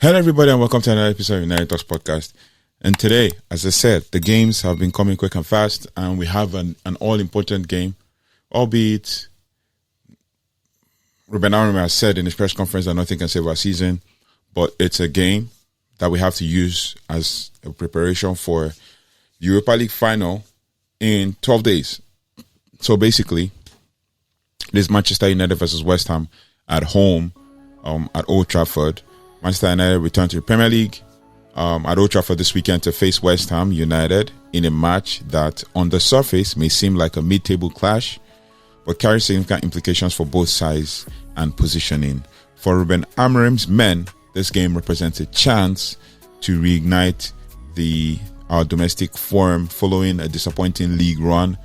Hello, everybody, and welcome to another episode of United Talks podcast. And today, as I said, the games have been coming quick and fast, and we have an all-important game, albeit Rúben Amorim has said in his press conference that nothing can save our season, but it's a game that we have to use as a preparation for the Europa League final in 12 days. So basically, this Manchester United versus West Ham at home at Old Trafford. Manchester United return to the Premier League at Old Trafford this weekend to face West Ham United in a match that on the surface may seem like a mid-table clash, but carries significant implications for both sides and positioning. For Rúben Amorim's men, this game represents a chance to reignite our domestic form following a disappointing league run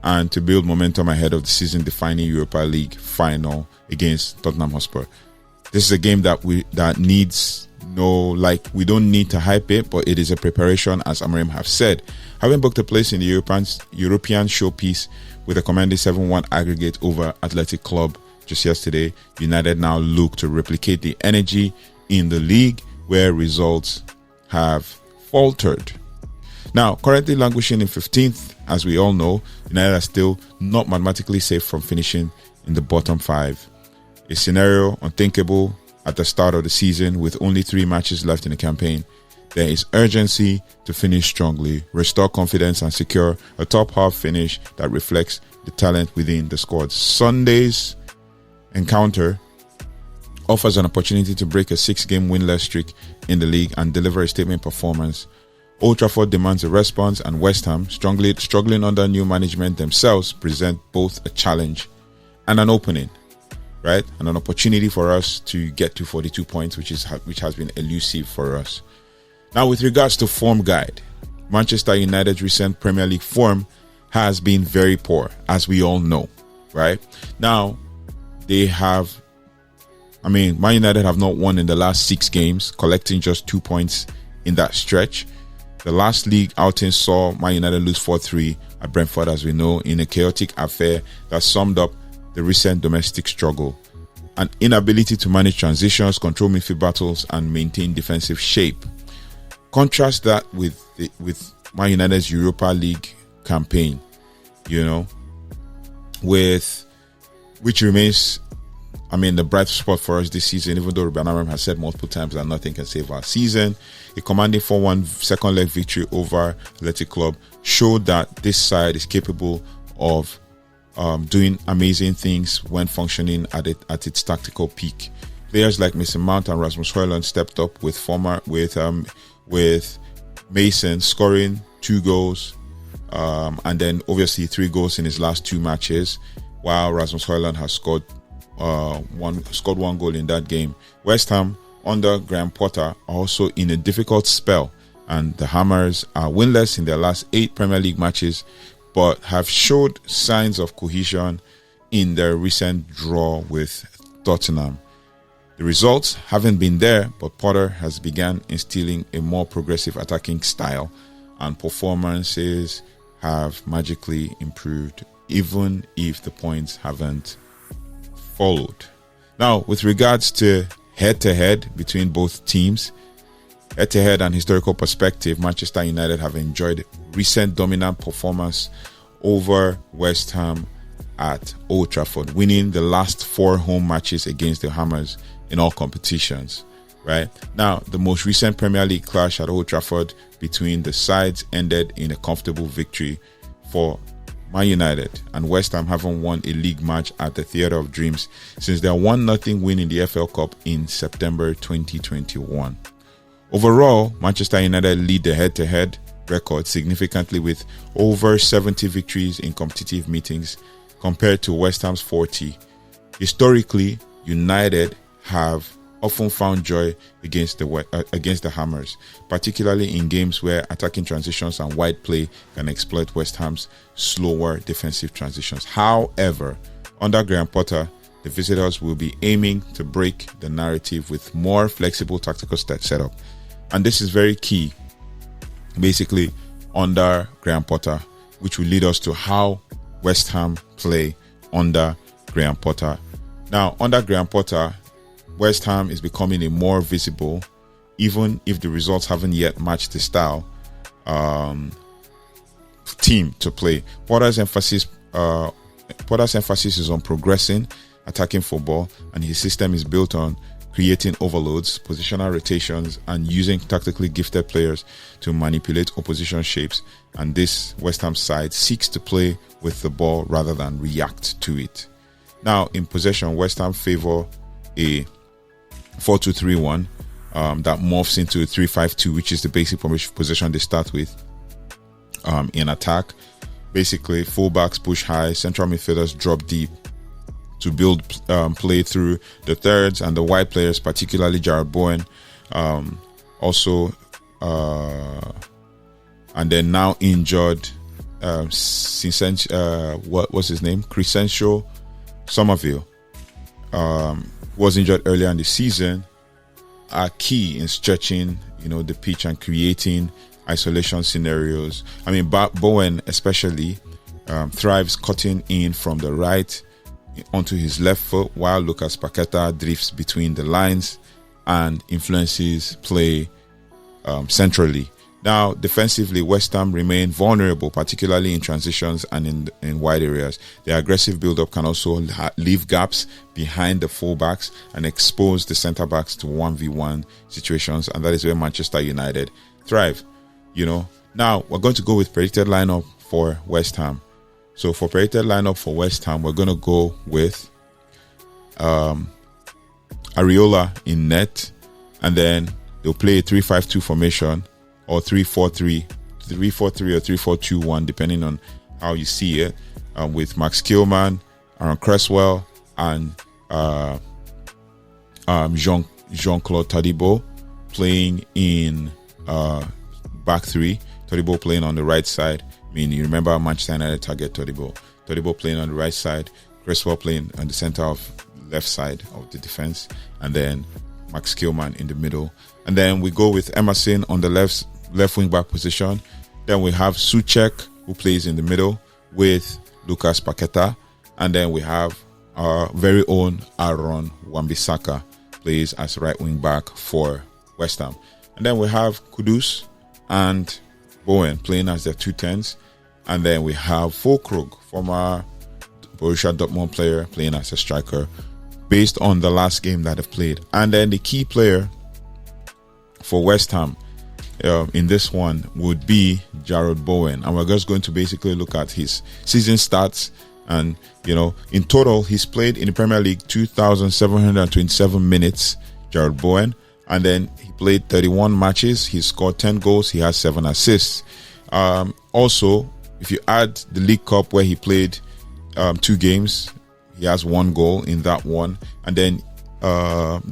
and to build momentum ahead of the season-defining Europa League final against Tottenham Hotspur. This is a game that we don't need to hype it, but it is a preparation, as Amorim have said. Having booked a place in the European showpiece with a commanding 7-1 aggregate over Athletic Club just yesterday, United now look to replicate the energy in the league where results have faltered. Now, currently languishing in 15th, as we all know, United are still not mathematically safe from finishing in the bottom 5. A scenario unthinkable at the start of the season with only 3 matches left in the campaign. There is urgency to finish strongly, restore confidence and secure a top half finish that reflects the talent within the squad. Sunday's encounter offers an opportunity to break a 6-game winless streak in the league and deliver a statement performance. Old Trafford demands a response, and West Ham, struggling under new management themselves, present both a challenge and an opening. Right, and an opportunity for us to get to 42 points, which has been elusive for us. Now, with regards to form guide, Manchester United's recent Premier League form has been very poor, as we all know. Right now, Man United have not won in the last 6 games, collecting just 2 points in that stretch. The last league outing saw Man United lose 4-3 at Brentford, as we know, in a chaotic affair that summed up the recent domestic struggle. An inability to manage transitions, control midfield battles, and maintain defensive shape. Contrast that with Man United's Europa League campaign, which remains, the bright spot for us this season, even though Rúben Amorim has said multiple times that nothing can save our season. A commanding 4-1 second leg victory over Athletic Club showed that this side is capable of doing amazing things when functioning at its tactical peak. Players like Mason Mount and Rasmus Højlund stepped up with Mason scoring 2 goals, and then obviously 3 goals in his last 2 matches, while Rasmus Højlund has scored 1 goal in that game. West Ham under Graham Potter are also in a difficult spell, and the Hammers are winless in their last 8 Premier League matches, but have showed signs of cohesion in their recent draw with Tottenham. The results haven't been there, but Potter has begun instilling a more progressive attacking style, and performances have magically improved, even if the points haven't followed. Now, with regards to head-to-head between both teams, head-to-head and historical perspective, Manchester United have enjoyed recent dominant performance over West Ham at Old Trafford, winning the last 4 home matches against the Hammers in all competitions. Right now, the most recent Premier League clash at Old Trafford between the sides ended in a comfortable victory for Man United, and West Ham haven't won a league match at the Theatre of Dreams since their 1-0 win in the FL Cup in September 2021. Overall, Manchester United lead the head-to-head record significantly with over 70 victories in competitive meetings compared to West Ham's 40. Historically, United have often found joy against the Hammers, particularly in games where attacking transitions and wide play can exploit West Ham's slower defensive transitions. However, under Graham Potter, the visitors will be aiming to break the narrative with more flexible tactical setup. And this is very key, basically, under Graham Potter, which will lead us to how West Ham play under Graham Potter. Now, under Graham Potter, West Ham is becoming a more visible even if the results haven't yet matched the style team to play. Potter's emphasis is on progressing, attacking football, and his system is built on creating overloads, positional rotations, and using tactically gifted players to manipulate opposition shapes. And this West Ham side seeks to play with the ball rather than react to it. Now, in possession, West Ham favor a 4-2-3-1 that morphs into a 3-5-2, which is the basic possession they start with. In attack, basically, fullbacks push high, central midfielders drop deep to build play through the thirds, and the wide players, particularly Jarrod Bowen, and then now injured, what's his name? Crescencio Somerville, was injured earlier in the season, are key in stretching, the pitch and creating isolation scenarios. I mean, Bowen especially thrives cutting in from the right onto his left foot, while Lucas Paquetá drifts between the lines and influences play centrally. Now, defensively, West Ham remain vulnerable, particularly in transitions and in wide areas. Their aggressive build-up can also leave gaps behind the fullbacks and expose the centre-backs to 1v1 situations, and that is where Manchester United thrive. Now, we're going to go with predicted lineup for West Ham. So, for predicted lineup for West Ham, we're going to go with Areola in net, and then they'll play a 3-5-2 formation, or 3-4-3 or 3-4-2-1, depending on how you see it, with Max Kilman, Aaron Cresswell, and Jean-Claude Todibo playing in back three. Todibo playing on the right side. I mean, you remember Manchester United target Todibo. Todibo playing on the right side, Cresswell playing on the center of left side of the defense, and then Max Kilman in the middle. And then we go with Emerson on the left wing back position. Then we have Souček, who plays in the middle with Lucas Paquetá. And then we have our very own Aaron Wan-Bissaka plays as right wing back for West Ham. And then we have Kudus and Bowen playing as their 2-10s. And then we have Füllkrug, former Borussia Dortmund player, playing as a striker based on the last game that they've played. And then the key player for West Ham in this one would be Jarrod Bowen. And we're just going to basically look at his season stats. And, in total, he's played in the Premier League 2,727 minutes, Jarrod Bowen. And then he played 31 matches. He scored 10 goals. He has 7 assists. Also, if you add the League Cup where he played 2 games, he has 1 goal in that one. And then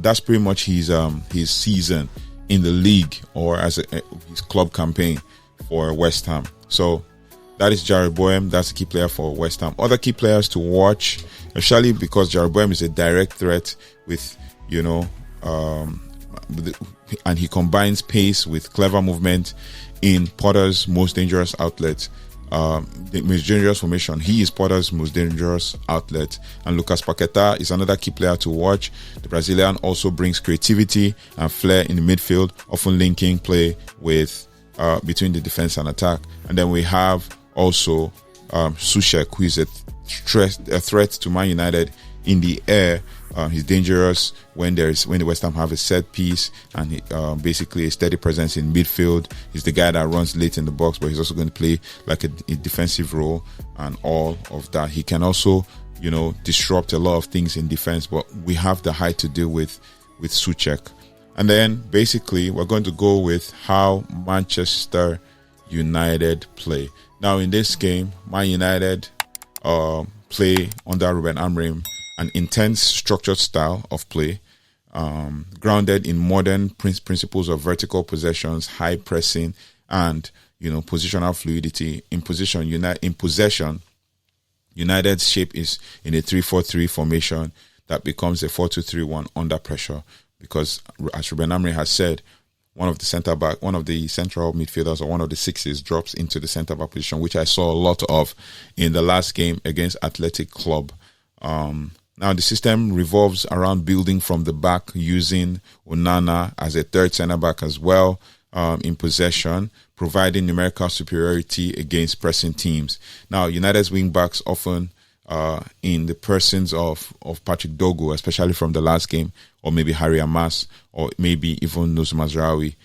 that's pretty much his season in the league, or as his club campaign for West Ham. So that is Jarrod Bowen. That's a key player for West Ham. Other key players to watch, especially because Jarrod Bowen is a direct threat with, and he combines pace with clever movement in Potter's most dangerous outlet. The most dangerous formation. He is Potter's most dangerous outlet. And Lucas Paquetá is another key player to watch. The Brazilian also brings creativity and flair in the midfield, often linking play with between the defense and attack. And then we have also Souček, who is a threat to Man United in the air. He's dangerous when the West Ham have a set piece, and he, basically a steady presence in midfield. He's the guy that runs late in the box, but he's also going to play like a defensive role and all of that. He can also, disrupt a lot of things in defense, but we have the height to deal with Souček. And then basically we're going to go with how Manchester United play. Now in this game, Man United play under Rúben Amorim an intense structured style of play, grounded in modern principles of vertical possessions, high pressing, and positional fluidity. In possession, United's shape is in a 3-4-3 formation that becomes a 4-2-3-1 under pressure, because as Rúben Amorim has said, one of the central midfielders, or one of the sixes, drops into the centre back position, which I saw a lot of in the last game against Athletic Club. Now, the system revolves around building from the back using Onana as a third centre-back as well in possession, providing numerical superiority against pressing teams. Now, United's wing-backs often in the persons of Patrick Dogu, especially from the last game, or maybe Harry Amas, or maybe even Nus Mazraoui,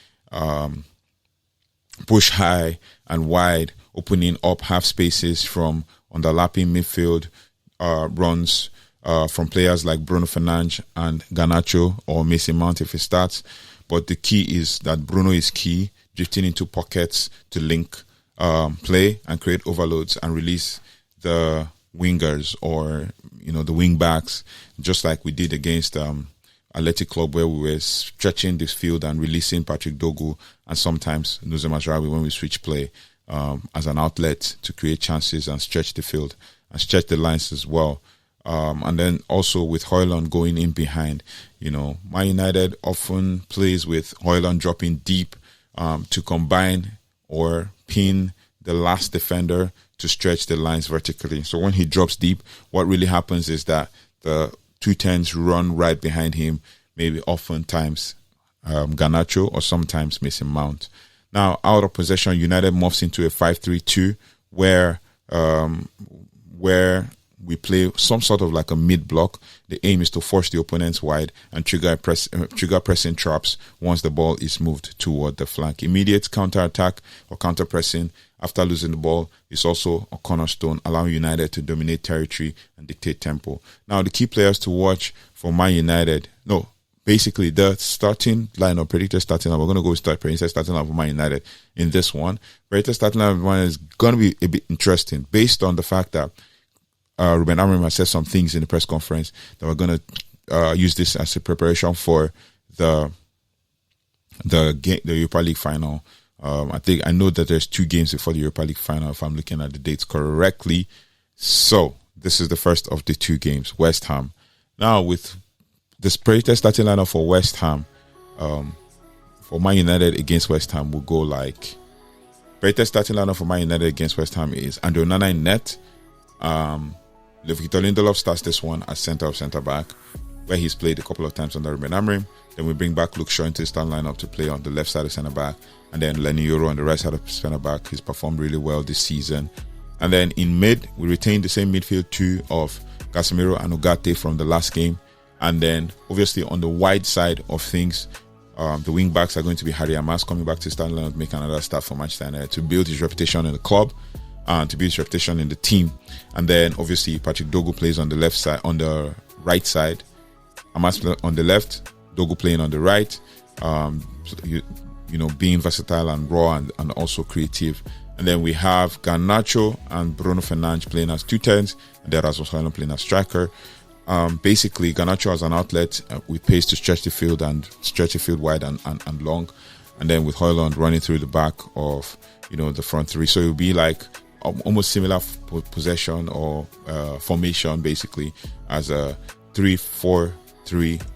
push high and wide, opening up half spaces from underlapping midfield runs from players like Bruno Fernandes and Garnacho or Mason Mount if he starts. But the key is that Bruno is key, drifting into pockets to link play and create overloads and release the wingers or the wing backs, just like we did against Athletic Club, where we were stretching this field and releasing Patrick Dogu and sometimes Nusra Mazraoui when we switch play as an outlet to create chances and stretch the field and stretch the lines as well. And then also with Højlund going in behind, Man United often plays with Højlund dropping deep to combine or pin the last defender to stretch the lines vertically. So when he drops deep, what really happens is that the 210s run right behind him, maybe oftentimes Garnacho or sometimes Mason Mount. Now, out of possession, United morphs into a 5-3-2 where we play some sort of like a mid-block. The aim is to force the opponents wide and trigger pressing traps once the ball is moved toward the flank. Immediate counter-attack or counter-pressing after losing the ball is also a cornerstone, allowing United to dominate territory and dictate tempo. Now, the key players to watch for Man United, basically the starting lineup, predicted starting lineup, we're going to go with predicted starting lineup for Man United in this one. Predicted starting lineup is going to be a bit interesting based on the fact that Rúben Amorim has said some things in the press conference that we're going to use this as a preparation for the Europa League final. I know that there's 2 games before the Europa League final, if I'm looking at the dates correctly. So this is the first of the 2 games, West Ham. Now with this predicted starting lineup for West Ham, for Man United against West Ham, will go like predicted starting lineup for Man United against West Ham is Andre Onana in net. Victor Lindelof starts this one as centre back, where he's played a couple of times under Rúben Amorim. Then we bring back Luke Shaw into the starting lineup to play on the left side of centre back, and then Lenny Yoro on the right side of centre back. He's performed really well this season. And then in mid, we retain the same midfield 2 of Casemiro and Ugarte from the last game. And then obviously on the wide side of things, the wing backs are going to be Harry Amas coming back to the starting lineup, make another start for Manchester United to build his reputation in the club. And to build his reputation in the team. And then obviously Patrick Dogu plays on the left side, on the right side. Amas on the left, Dogu playing on the right. Being versatile and raw and also creative. And then we have Garnacho and Bruno Fernandes playing as 210s, and then Rasmus Højlund playing as striker. Basically, Garnacho as an outlet with pace to stretch the field wide and long. And then with Højlund running through the back of the front 3. So it will be like almost similar possession or formation basically as a 3-4-3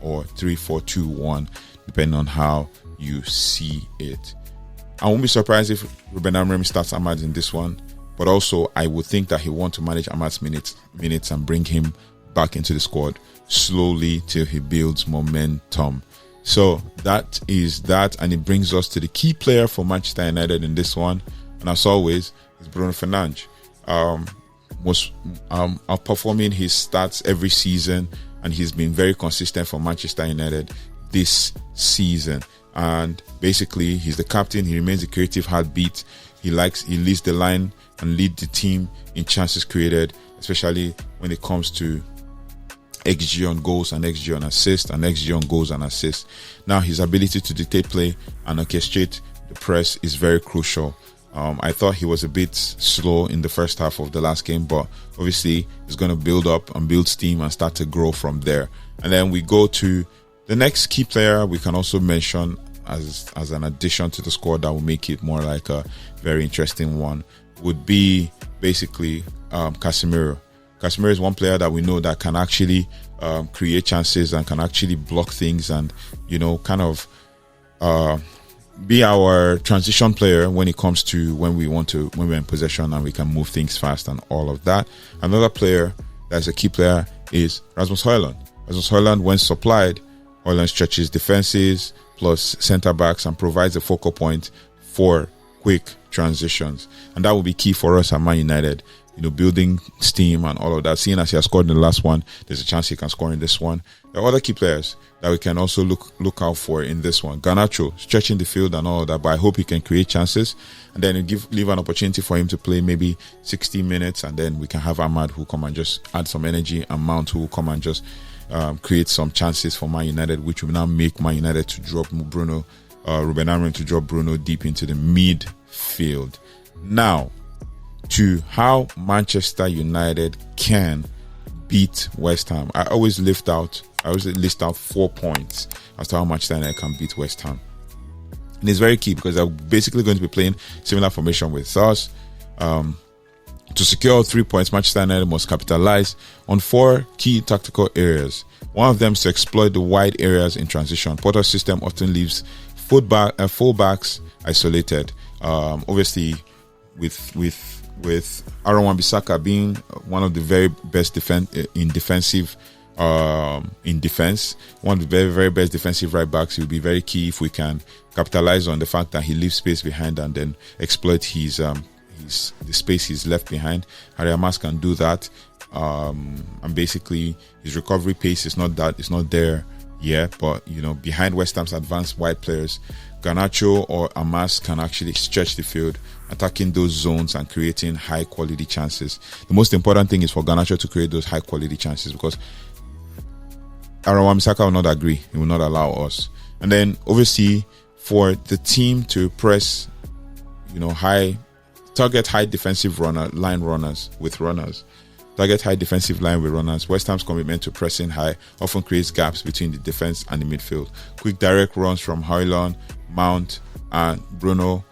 or 3-4-2-1, depending on how you see it. I won't be surprised if Rúben Amorim starts Ahmad in this one, but also I would think that he wants to manage Ahmad's minutes and bring him back into the squad slowly till he builds momentum. So that is that, and it brings us to the key player for Manchester United in this one, and as always, is Bruno Fernandes. Was outperforming his stats every season, and he's been very consistent for Manchester United this season. And basically, he's the captain. He remains a creative heartbeat. He leads the line and leads the team in chances created, especially when it comes to XG on goals and XG on assists and XG on goals and assists. Now, his ability to dictate play and orchestrate the press is very crucial. I thought he was a bit slow in the first half of the last game, but obviously he's going to build up and build steam and start to grow from there. And then we go to the next key player we can also mention as an addition to the squad that will make it more like a very interesting one would be basically Casemiro. Casemiro is one player that we know that can actually create chances and can actually block things and, be our transition player when it comes to when we're in possession and we can move things fast and all of that. Another player that's a key player is Rasmus Højlund. Rasmus Højlund, when supplied, Højlund stretches defenses plus centre backs and provides a focal point for quick transitions, and that will be key for us at Man United. Building steam and all of that. Seeing as he has scored in the last one, there's a chance he can score in this one. There are other key players that we can also look out for in this one. Garnacho stretching the field and all of that, but I hope he can create chances, and then leave an opportunity for him to play maybe 60 minutes, and then we can have Ahmad who come and just add some energy, and Mount who will come and just create some chances for Man United, which will now make Man United to drop Bruno, Rúben Amorim to drop Bruno deep into the midfield. Now, to how Manchester United can beat West Ham. I always list out 4 points as to how Manchester United can beat West Ham. And it's very key because they're basically going to be playing similar formation with us. To secure 3 points, Manchester United must capitalize on 4 key tactical areas. One of them is to exploit the wide areas in transition. Potter's system often leaves fullbacks isolated. Obviously, with Aaron Wan-Bissaka being one of the very best in defense, one of the very, very best defensive right backs, it will be very key if we can capitalize on the fact that he leaves space behind and then exploit the space he's left behind. Harry Hamas can do that, and basically his recovery pace is not there yet. But behind West Ham's advanced wide players, Garnacho or Hamas can actually stretch the field, attacking those zones and creating high quality chances. The most important thing is for Garnacho to create those high quality chances, because Aaron Wan-Bissaka will not agree. He will not allow us. And then obviously for the team to press, target high defensive line runners. Target high defensive line with runners. West Ham's commitment to pressing high often creates gaps between the defense and the midfield. Quick direct runs from Højlund, Mount, and Bruno,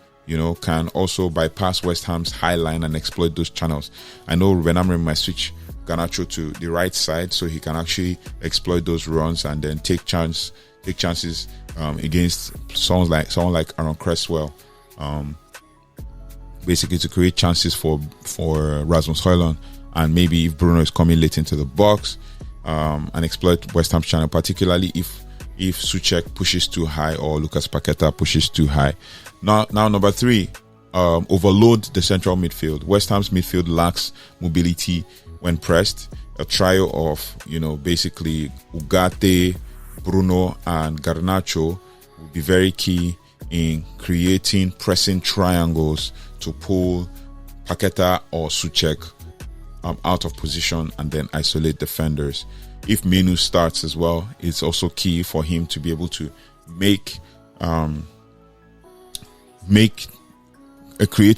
can also bypass West Ham's high line and exploit those channels. I know Rúben Amorim might switch Garnacho to the right side so he can actually exploit those runs and then take chances against someone like Aaron Cresswell. Basically to create chances for Rasmus Højlund, and maybe if Bruno is coming late into the box, and exploit West Ham's channel, particularly if Souček pushes too high or Lucas Paquetá pushes too high. Now number 3, overload the central midfield. West Ham's midfield lacks mobility when pressed. A trio of basically Ugarte, Bruno, and Garnacho will be very key in creating pressing triangles to pull Paquetá or Souček out of position and then isolate defenders. If Menu starts as well, it's also key for him to be able to create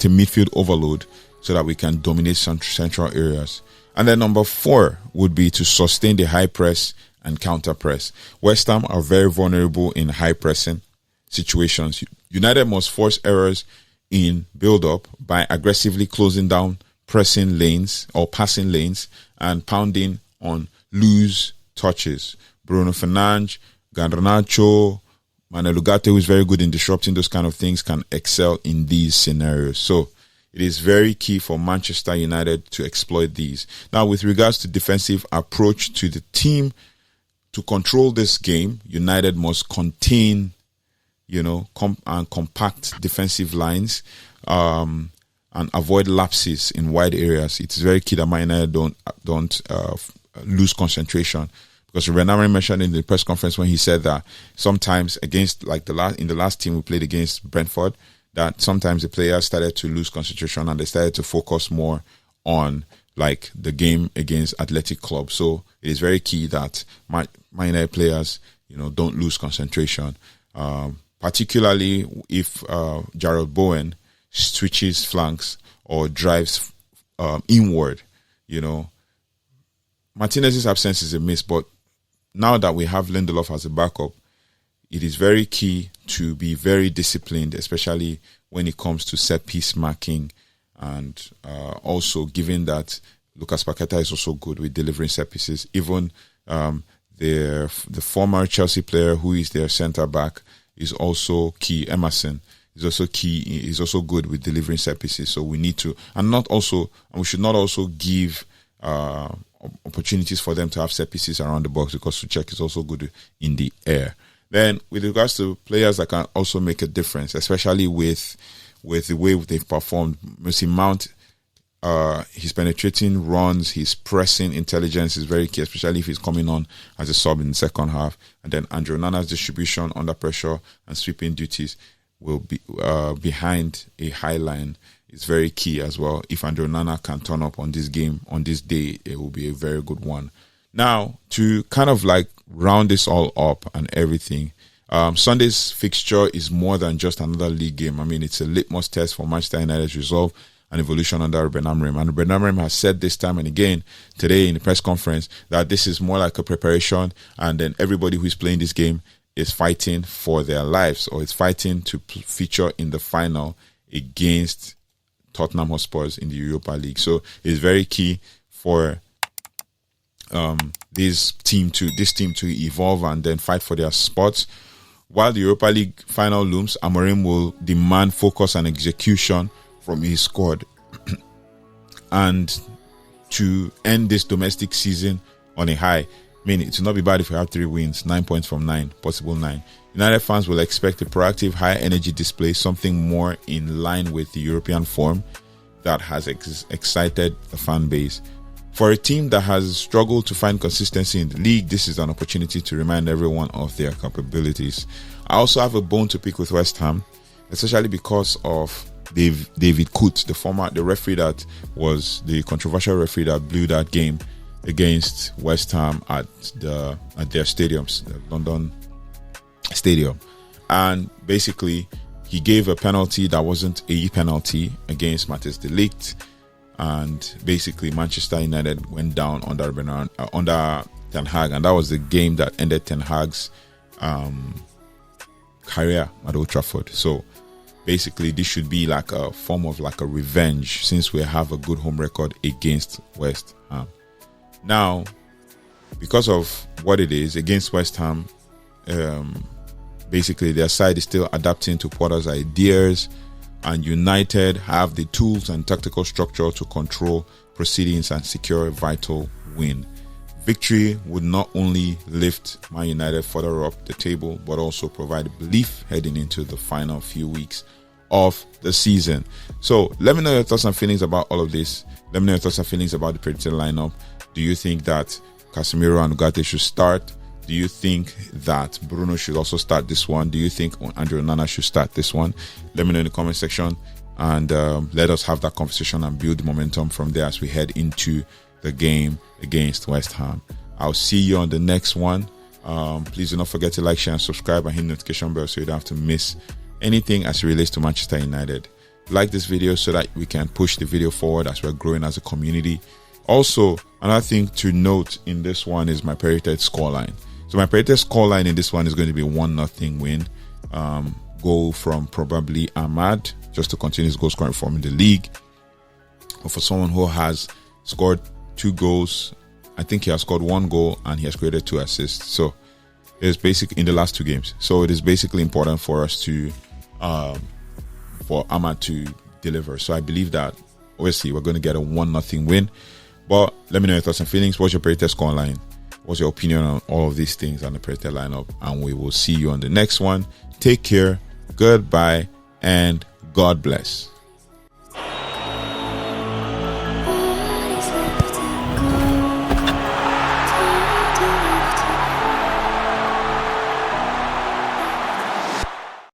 a midfield overload so that we can dominate some central areas. And then number 4 would be to sustain the high press and counter press. West Ham are very vulnerable in high pressing situations. United must force errors in build-up by aggressively closing down pressing lanes or passing lanes and pounding on loose touches. Bruno Fernandes, Garnacho, Manuel Ugarte, who is very good in disrupting those kind of things, can excel in these scenarios. So it is very key for Manchester United to exploit these. Now, with regards to defensive approach to the team, to control this game, United must contain, and compact defensive lines, and avoid lapses in wide areas. It's very key that Man United don't lose concentration, because Rúben Amorim mentioned in the press conference when he said that sometimes against in the last team we played against Brentford, that sometimes the players started to lose concentration and they started to focus more on the game against Athletic Club. So it is very key that Man United players don't lose concentration, particularly if Jarrod Bowen switches flanks or drives inward. Martinez's absence is a miss, but now that we have Lindelof as a backup, it is very key to be very disciplined, especially when it comes to set piece marking, and also given that Lucas Paquetá is also good with delivering set pieces. Even the former Chelsea player who is their centre back is also key. Emerson is also key. Is also good with delivering set pieces. So we need to, and we should not also give opportunities for them to have set pieces around the box, because Suchek is also good in the air. Then with regards to players that can also make a difference, especially with the way they've performed, Mercy Mount, his penetrating runs, his pressing intelligence is very key, especially if he's coming on as a sub in the second half. And then Andre Onana's distribution under pressure and sweeping duties will be behind a high line is very key as well. If Andre Onana can turn up on this game, on this day, it will be a very good one. Now, to kind of like round this all up and everything, Sunday's fixture is more than just another league game. I mean, it's a litmus test for Manchester United's resolve and evolution under Rúben Amorim. And Rúben Amorim has said this time and again today in the press conference that this is more like a preparation, and then everybody who is playing this game is fighting for their lives, or is fighting to feature in the final against Tottenham Hotspurs in the Europa League. So it's very key for this team to evolve and then fight for their spots. While the Europa League final looms, Amorim will demand focus and execution from his squad and to end this domestic season on a high. I mean, it will not be bad if we have 3 wins, 9 points from 9, possible 9. United fans will expect a proactive, high energy display, something more in line with the European form that has excited the fan base. For a team that has struggled to find consistency in the league, this is an opportunity to remind everyone of their capabilities. I also have a bone to pick with West Ham, especially because of David Coote, the referee that was the controversial referee that blew that game against West Ham at their stadiums, the London Stadium. And basically, he gave a penalty that wasn't a penalty against Matthias de Ligt. And basically, Manchester United went down under Ten Hag. And that was the game that ended Ten Hag's career at Old Trafford. So basically, this should be like a form of like a revenge, since we have a good home record against West Ham. Now, because of what it is against West Ham, basically their side is still adapting to Potter's ideas, and United have the tools and tactical structure to control proceedings and secure a vital win. Victory would not only lift Man United further up the table, but also provide belief heading into the final few weeks of the season. So let me know your thoughts and feelings about all of this. Let me know your thoughts and feelings about the predicted lineup. Do you think that Casemiro and Ugarte should start? Do you think that Bruno should also start this one? Do you think Andre Onana should start this one? Let me know in the comment section, and let us have that conversation and build momentum from there as we head into the game against West Ham. I'll see you on the next one. Please do not forget to like, share, and subscribe, and hit the notification bell so you don't have to miss anything as it relates to Manchester United. Like this video so that we can push the video forward as we're growing as a community. Also, another thing to note in this one is my predicted scoreline. So my predicted scoreline in this one is going to be 1-0 win. Goal from probably Ahmad, just to continue his goal scoring form in the league. But for someone who has scored 2 goals, I think he has scored 1 goal and he has created 2 assists. So it's basically in the last 2 games. So it is basically important for us to, for Ahmad to deliver. So I believe that obviously we're going to get a 1-0 win. But let me know your thoughts and feelings. What's your predicted scoreline? What's your opinion on all of these things and the predicted lineup? And we will see you on the next one. Take care, goodbye, and God bless.